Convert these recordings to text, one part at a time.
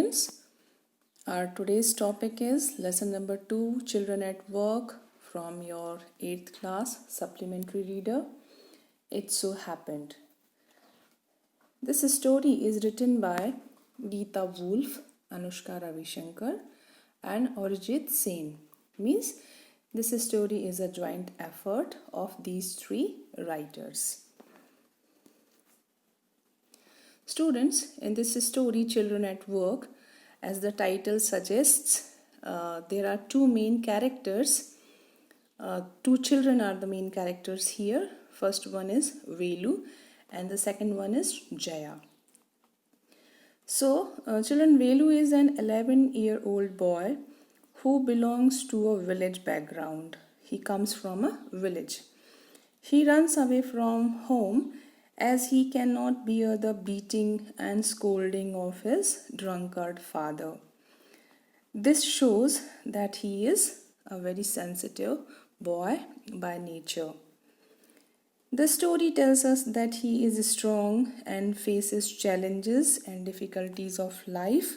students. Our today's topic is lesson number 2, Children at Work, from your 8th class Supplementary Reader. It so happened. This story is written by Geeta Wolf, Anushka Ravishankar and Arijit Sen. Means this story is a joint effort of these three writers. Students, in this story, Children at Work, as the title suggests, there are two main characters. Two children are the main characters here. First one is Velu and the second one is Jaya. So, children, Velu is an 11-year-old boy who belongs to a village background. He comes from a village. He runs away from home as he cannot bear the beating and scolding of his drunkard father. This shows that he is a very sensitive boy by nature. The story tells us that he is strong and faces challenges and difficulties of life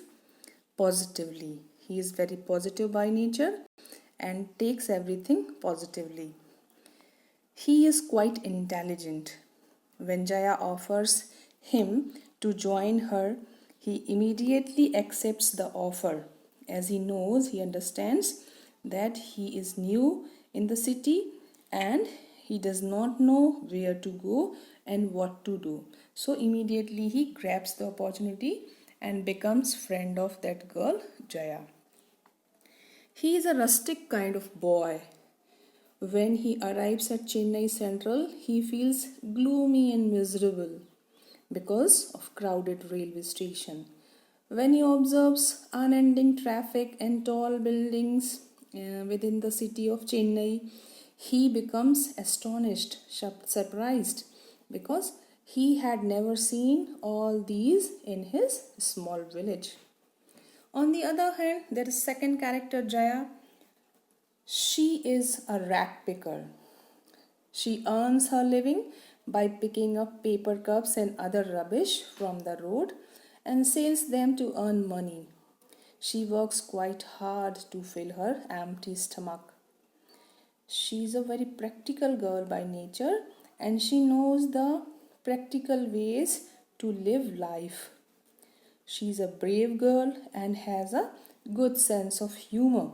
positively. He is very positive by nature and takes everything positively. He is quite intelligent. When Jaya offers him to join her, he immediately accepts the offer, as he understands that he is new in the city and he does not know where to go and what to do. So immediately he grabs the opportunity and becomes friend of that girl, Jaya. He is a rustic kind of boy. When he arrives at Chennai Central, he feels gloomy and miserable because of crowded railway station. When he observes unending traffic and tall buildings within the city of Chennai, he becomes astonished, surprised, because he had never seen all these in his small village. On the other hand, there is second character, Jaya. She is a rat picker. She earns her living by picking up paper cups and other rubbish from the road and sells them to earn money. She works quite hard to fill her empty stomach. She is a very practical girl by nature and she knows the practical ways to live life. She is a brave girl and has a good sense of humor.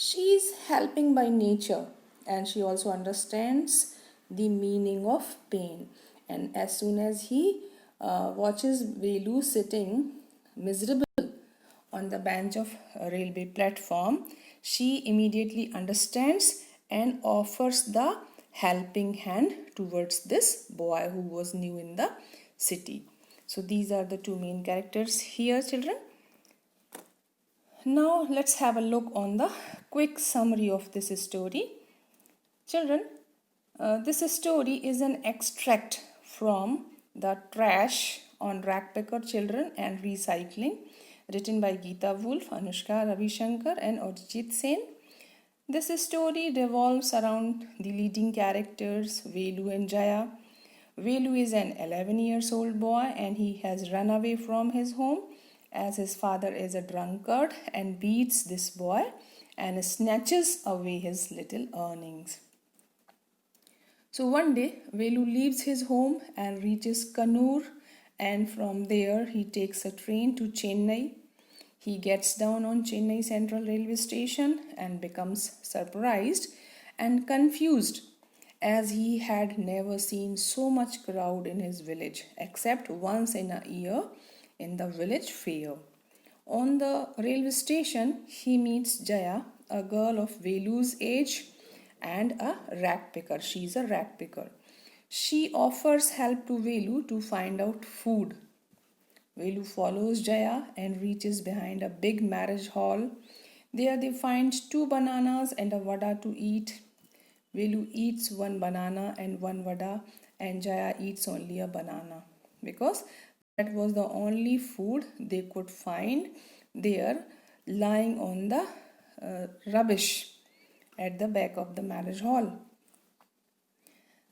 She is helping by nature and she also understands the meaning of pain. And as soon as he watches Velu sitting miserable on the bench of a railway platform, she immediately understands and offers the helping hand towards this boy who was new in the city. So these are the two main characters here, children. Now let's have a look on the quick summary of this story. Children, this story is an extract from the Trash on Ragpicker Children and Recycling, written by Geeta Wolf, Anushka Ravishankar and Arijit Sen. This story revolves around the leading characters Velu and Jaya. Velu is an 11-year-old boy and he has run away from his home as his father is a drunkard and beats this boy and snatches away his little earnings. So one day, Velu leaves his home and reaches Kannur, and from there he takes a train to Chennai. He gets down on Chennai Central Railway Station and becomes surprised and confused as he had never seen so much crowd in his village except once in a year in the village fair. On the railway station, he meets Jaya, a girl of Velu's age and a rat picker. She is a rat picker. She offers help to Velu to find out food. Velu follows Jaya and reaches behind a big marriage hall. There they find 2 bananas and a vada to eat. Velu eats 1 banana and 1 vada and Jaya eats only a banana because that was the only food they could find there lying on the rubbish at the back of the marriage hall.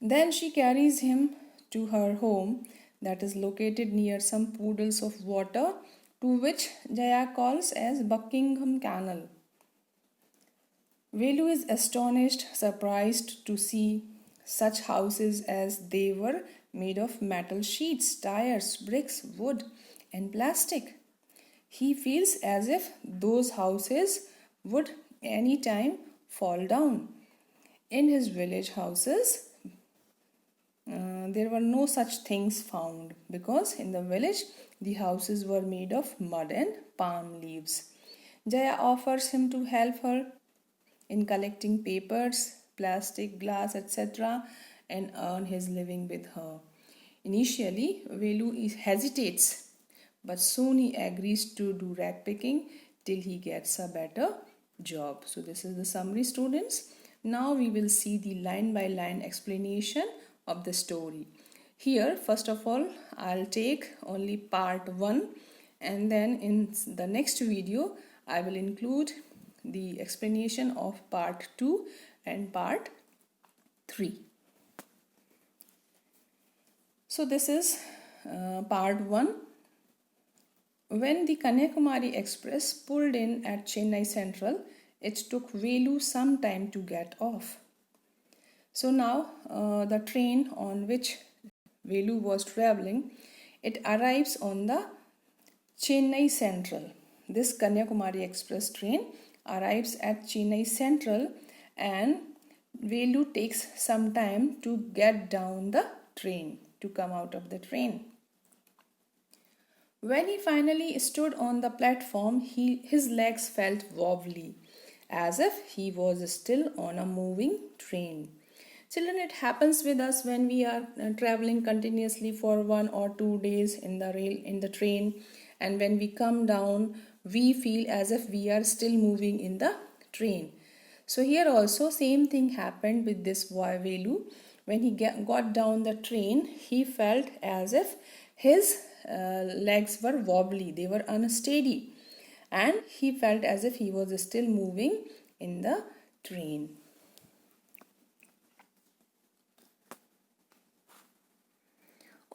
Then she carries him to her home that is located near some puddles of water, to which Jaya calls as Buckingham Canal. Velu is astonished, surprised to see such houses, as they were made of metal sheets, tires, bricks, wood, and plastic. He feels as if those houses would any time fall down. In his village houses, there were no such things found, because in the village the houses were made of mud and palm leaves. Jaya offers him to help her in collecting papers, plastic, glass, etc., and earn his living with her. Initially, Velu hesitates, but soon he agrees to do rag picking till he gets a better job. So, this is the summary, students. Now, we will see the line by line explanation of the story. Here, first of all, I'll take only part 1, and then in the next video, I will include the explanation of part 2 and part 3. So this is part 1. When the Kanyakumari Express pulled in at Chennai Central, it took Velu some time to get off. So now the train on which Velu was travelling, it arrives on the Chennai Central. This Kanyakumari Express train arrives at Chennai Central, and Velu takes some time to get down the train, to come out of the train. When he finally stood on the platform, his legs felt wobbly, as if he was still on a moving train. Children, it happens with us when we are traveling continuously for 1 or 2 days in the train, and when we come down, we feel as if we are still moving in the train. So here also same thing happened with this boy Velu. When he got down the train, he felt as if his legs were wobbly, they were unsteady, and he felt as if he was still moving in the train.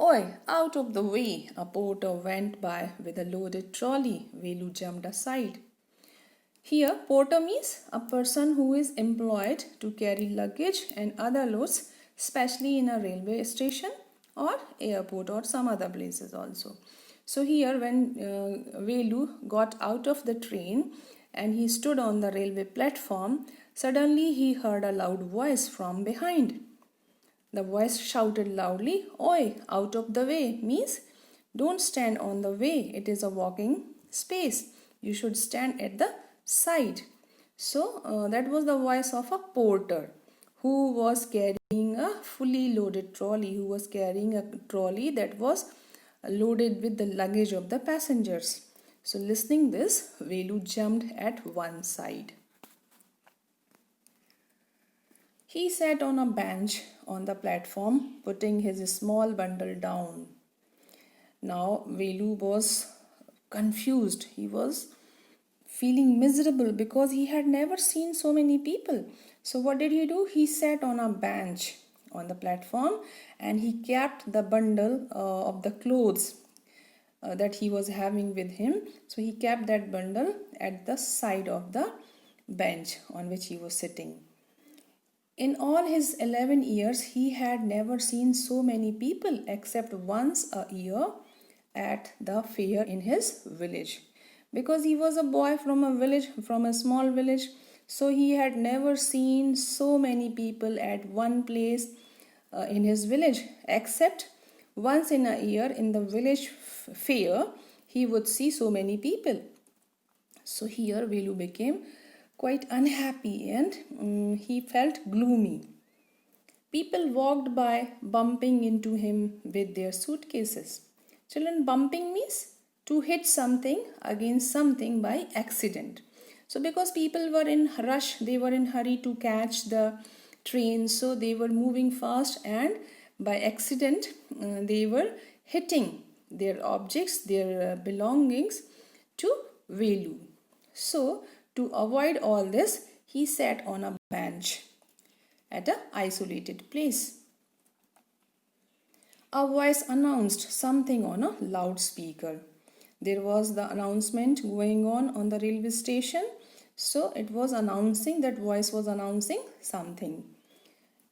Oi, out of the way! A porter went by with a loaded trolley. Velu jumped aside. Here, porter means a person who is employed to carry luggage and other loads, especially in a railway station or airport or some other places also. So here, when Velu got out of the train and he stood on the railway platform, suddenly he heard a loud voice from behind. The voice shouted loudly, "Oi, out of the way," means don't stand on the way. It is a walking space. You should stand at the side. So that was the voice of a porter who was carrying a fully loaded trolley, who was carrying a trolley that was loaded with the luggage of the passengers. So listening this, Velu jumped at one side. He sat on a bench on the platform, putting his small bundle down. Now Velu was confused. He was feeling miserable because he had never seen so many people. So what did he do? He sat on a bench on the platform and he kept the bundle of the clothes that he was having with him. So he kept that bundle at the side of the bench on which he was sitting. In all his 11 years, he had never seen so many people except once a year at the fair in his village. Because he was a boy from a village, from a small village, so he had never seen so many people at one place in his village, except once in a year in the village fair, he would see so many people. So here Velu became quite unhappy and he felt gloomy. People walked by bumping into him with their suitcases. Children, bumping means to hit something against something by accident. So because people were in rush, they were in hurry to catch the train, so they were moving fast and by accident they were hitting their objects, their belongings to Velu. So to avoid all this, he sat on a bench at an isolated place. A voice announced something on a loudspeaker. There was the announcement going on the railway station. So it was announcing, that voice was announcing something.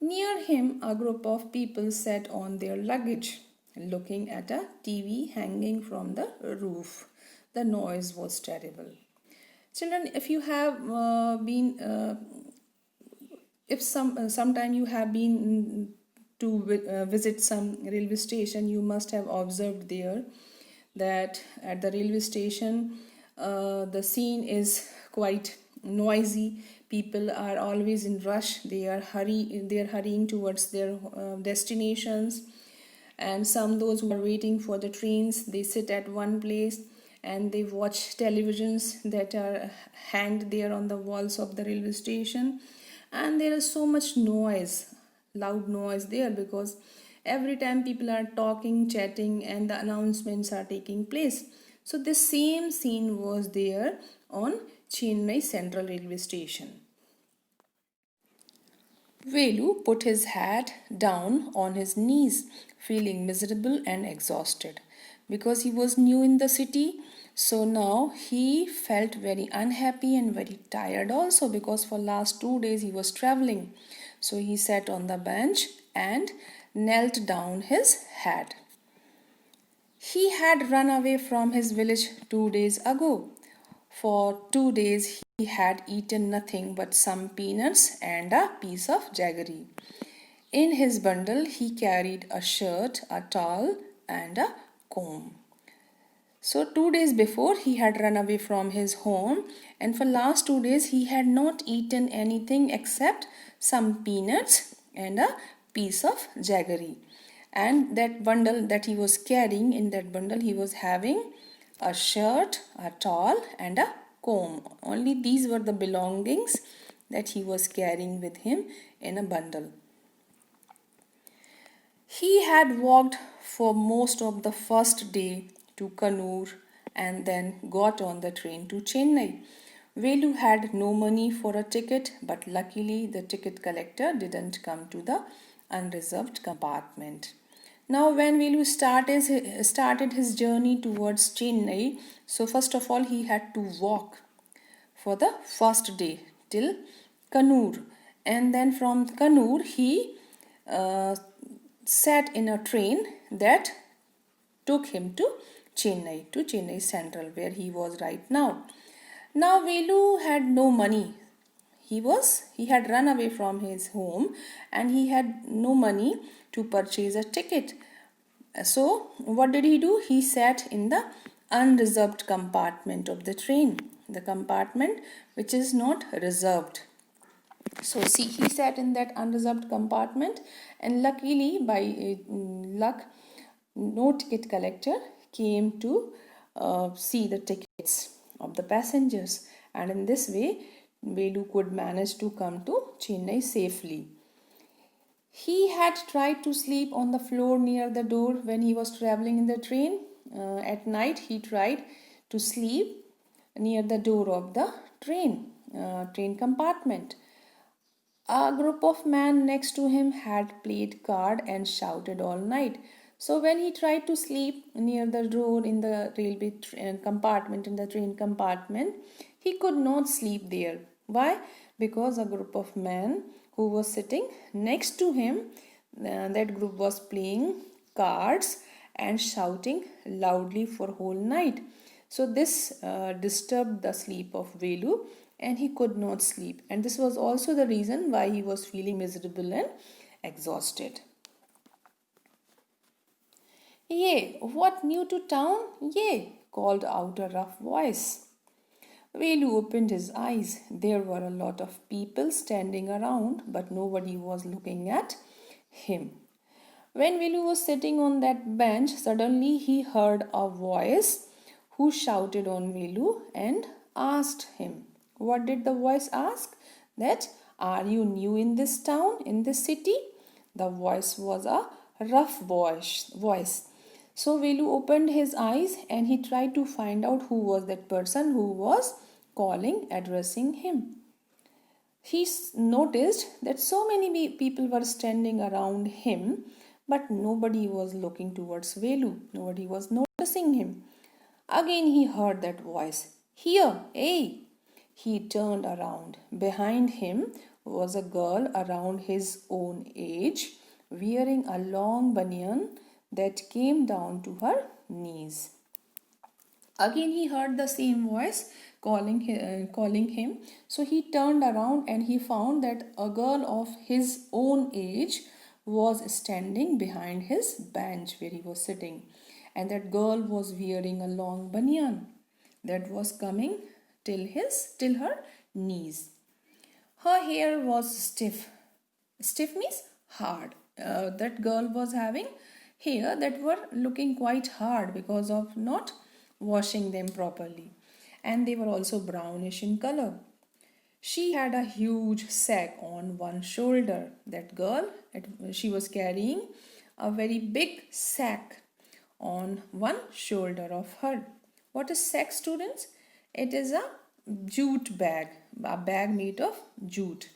Near him, a group of people sat on their luggage, looking at a TV hanging from the roof. The noise was terrible. Children, if you have if sometime you have been to visit some railway station, you must have observed there that at the railway station the scene is quite noisy. People are always in rush. They are hurrying towards their destinations. And some, those who are waiting for the trains, they sit at one place and they watch televisions that are hanged there on the walls of the railway station. And there is so much noise, loud noise there, because every time people are talking, chatting, and the announcements are taking place. So the same scene was there on Chennai Central Railway Station. Velu put his hat down on his knees, feeling miserable and exhausted. Because he was new in the city, so now he felt very unhappy and very tired also, because for last 2 days he was traveling. So he sat on the bench and knelt down his hat. He had run away from his village 2 days ago. For 2 days he had eaten nothing but some peanuts and a piece of jaggery. In his bundle he carried a shirt, a towel, and a comb. So 2 days before he had run away from his home, and for last 2 days he had not eaten anything except some peanuts and a piece of jaggery. And that bundle that he was carrying, in that bundle he was having a shirt, a towel, and a comb. Only these were the belongings that he was carrying with him in a bundle. He had walked for most of the first day to Kannur and then got on the train to Chennai. Velu had no money for a ticket, but luckily the ticket collector didn't come to the unreserved compartment. Now, when Velu started his journey towards Chennai, so first of all he had to walk for the first day till Kannur, and then from Kannur he sat in a train that took him to Chennai Central, where he was right now. Now Velu had no money. He had run away from his home and he had no money to purchase a ticket. So what did he do? He sat in the unreserved compartment of the train, the compartment which is not reserved. So see, he sat in that unreserved compartment, and luckily, by luck, no ticket collector came to see the tickets of the passengers, and in this way Velu could manage to come to Chennai safely. He had tried to sleep on the floor near the door when he was traveling in the train. At night he tried to sleep near the door of the train compartment. A group of men next to him had played card and shouted all night. So when he tried to sleep near the door in the railway compartment, in the train compartment, he could not sleep there. Why? Because a group of men who was sitting next to him, that group was playing cards and shouting loudly for whole night. So this disturbed the sleep of Velu, and he could not sleep. And this was also the reason why he was feeling miserable and exhausted. "Yea, what new to town? Yea," called out a rough voice. Velu opened his eyes. There were a lot of people standing around, but nobody was looking at him. When Velu was sitting on that bench, suddenly he heard a voice who shouted on Velu and asked him. What did the voice ask? That, "Are you new in this town, in this city?" The voice was a rough voice. So Velu opened his eyes and he tried to find out who was that person who was calling, addressing him. He noticed that so many people were standing around him, But nobody was looking towards Velu. Nobody was noticing him. Again he heard that voice. Here, hey! He turned around. Behind him was a girl around his own age, wearing a long banyan that came down to her knees. Again he heard the same voice calling him. So he turned around and he found that a girl of his own age was standing behind his bench where he was sitting. And that girl was wearing a long banyan that was coming till her knees. Her hair was stiff. Stiff means hard. That girl was having hair that were looking quite hard because of not washing them properly. And they were also brownish in color. She had a huge sack on one shoulder. That girl, she was carrying a very big sack on one shoulder of her. What is sack, students? It is a jute bag, a bag made of jute.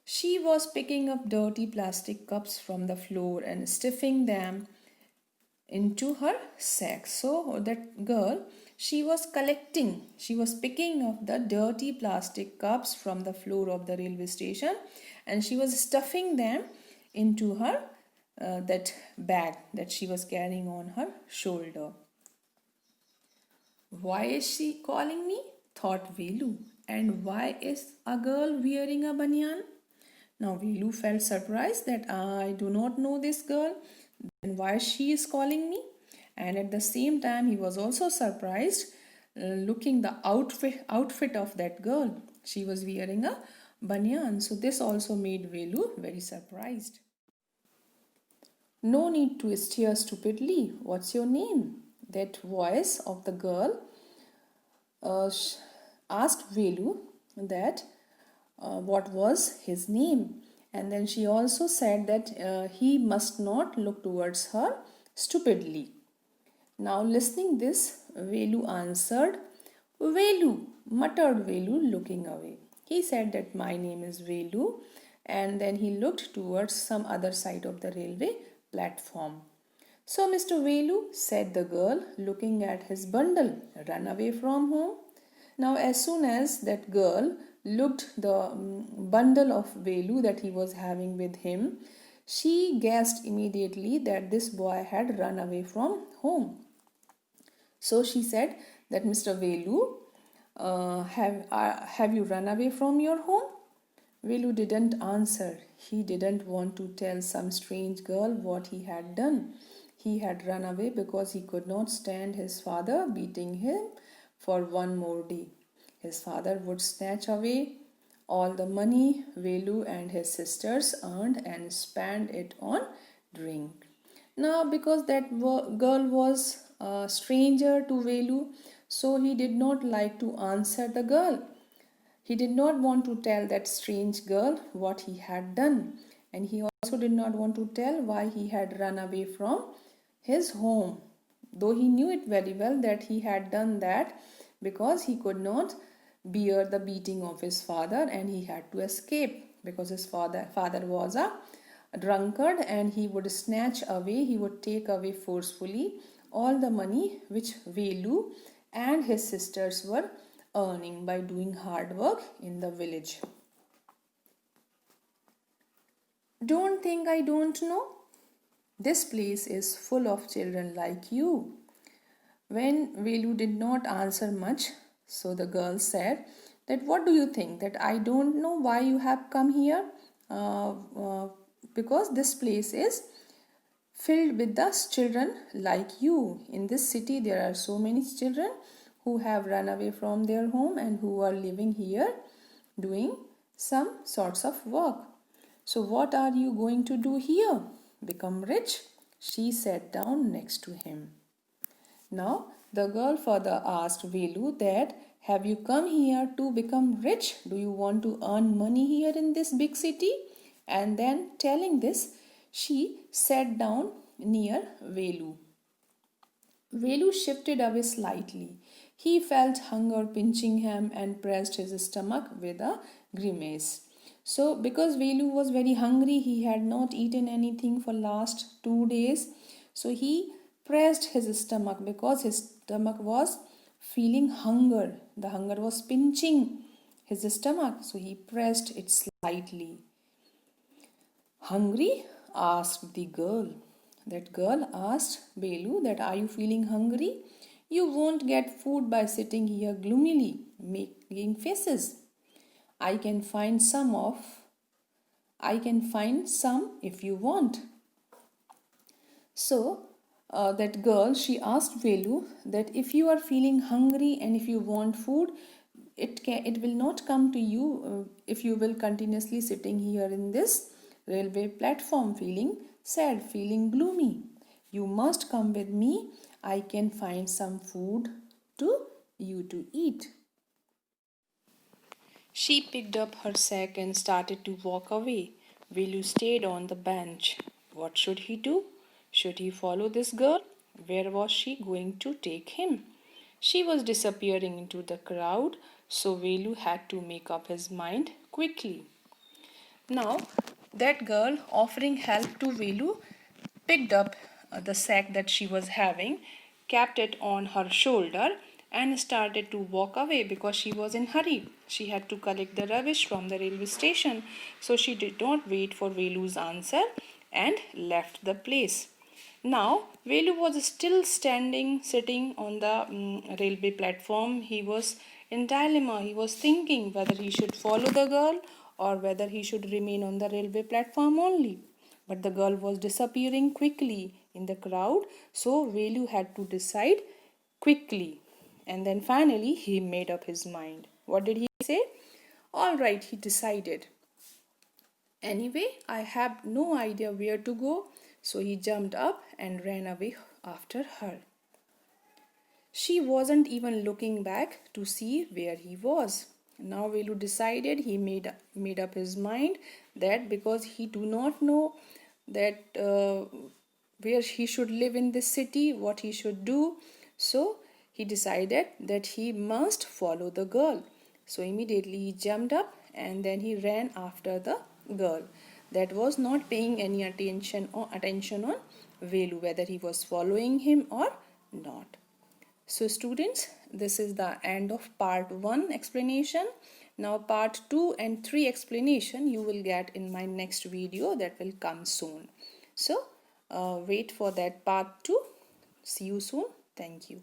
She was picking up dirty plastic cups from the floor and stuffing them into her sack. So that girl, she was picking up the dirty plastic cups from the floor of the railway station and she was stuffing them into her that bag that she was carrying on her shoulder. Why is she calling me? Thought Velu. And why is a girl wearing a banyan? Now Velu felt surprised that I do not know this girl. Then why she is calling me? And at the same time he was also surprised looking the outfit of that girl. She was wearing a banyan. So this also made Velu very surprised. No need to stare stupidly. What's your name? That voice of the girl asked Velu that what was his name. And then she also said that he must not look towards her stupidly. Now listening this, Velu answered, Velu, muttered Velu looking away. He said that my name is Velu, and then he looked towards some other side of the railway platform. So Mr. Velu, said the girl, looking at his bundle, run away from home. Now as soon as that girl looked the bundle of Velu that he was having with him, she guessed immediately that this boy had run away from home. So she said that Mr. Velu, have you run away from your home? Velu didn't answer. He didn't want to tell some strange girl what he had done. He had run away because he could not stand his father beating him for one more day. His father would snatch away all the money Velu and his sisters earned and spend it on drink. Now because that girl was a stranger to Velu, so he did not like to answer the girl. He did not want to tell that strange girl what he had done, and he also did not want to tell why he had run away from his home, though he knew it very well that he had done that because he could not bear the beating of his father and he had to escape because his father was a drunkard and he would take away forcefully all the money which Velu and his sisters were earning by doing hard work in the village. Don't think I don't know. This place is full of children like you. When Velu did not answer much, so the girl said that what do you think, that I don't know why you have come here? Because this place is filled with the children like you. In this city there are so many children who have run away from their home and who are living here doing some sorts of work. So what are you going to do here? Become rich? She sat down next to him. Now the girl further asked Velu that have you come here to become rich? Do you want to earn money here in this big city? And then telling this, she sat down near Velu. Velu shifted away slightly. He felt hunger pinching him and pressed his stomach with a grimace. So because Velu was very hungry, he had not eaten anything for last 2 days. So he pressed his stomach because his stomach was feeling hunger. The hunger was pinching his stomach. So he pressed it slightly. Hungry? Asked the girl. That girl asked Velu that, are you feeling hungry? You won't get food by sitting here gloomily, making faces. I can find some if you want. So that girl, she asked Velu that if you are feeling hungry and if you want food, it will not come to you if you will continuously sitting here in this railway platform feeling sad, feeling gloomy. You must come with me. I can find some food to you to eat. She picked up her sack and started to walk away. Velu stayed on the bench. What should he do? Should he follow this girl? Where was she going to take him? She was disappearing into the crowd, so Velu had to make up his mind quickly. Now, that girl, offering help to Velu, picked up the sack that she was having, kept it on her shoulder, and started to walk away because she was in hurry. She had to collect the rubbish from the railway station, so she did not wait for Velu's answer and left the place. Now, Velu was still sitting on the railway platform. He was in dilemma. He was thinking whether he should follow the girl or whether he should remain on the railway platform only. But the girl was disappearing quickly in the crowd, so Velu had to decide quickly. And then finally, he made up his mind. What did he say? All right, he decided. Anyway, I have no idea where to go, so he jumped up and ran away after her. She wasn't even looking back to see where he was. Now Velu decided, he made up his mind that because he do not know that where he should live in this city, what he should do, so he decided that he must follow the girl. So immediately he jumped up and then he ran after the girl that was not paying any attention on Velu, whether he was following him or not. So students, this is the end of part 1 explanation. Now part 2 and 3 explanation you will get in my next video that will come soon. So wait for that part 2. See you soon. Thank you.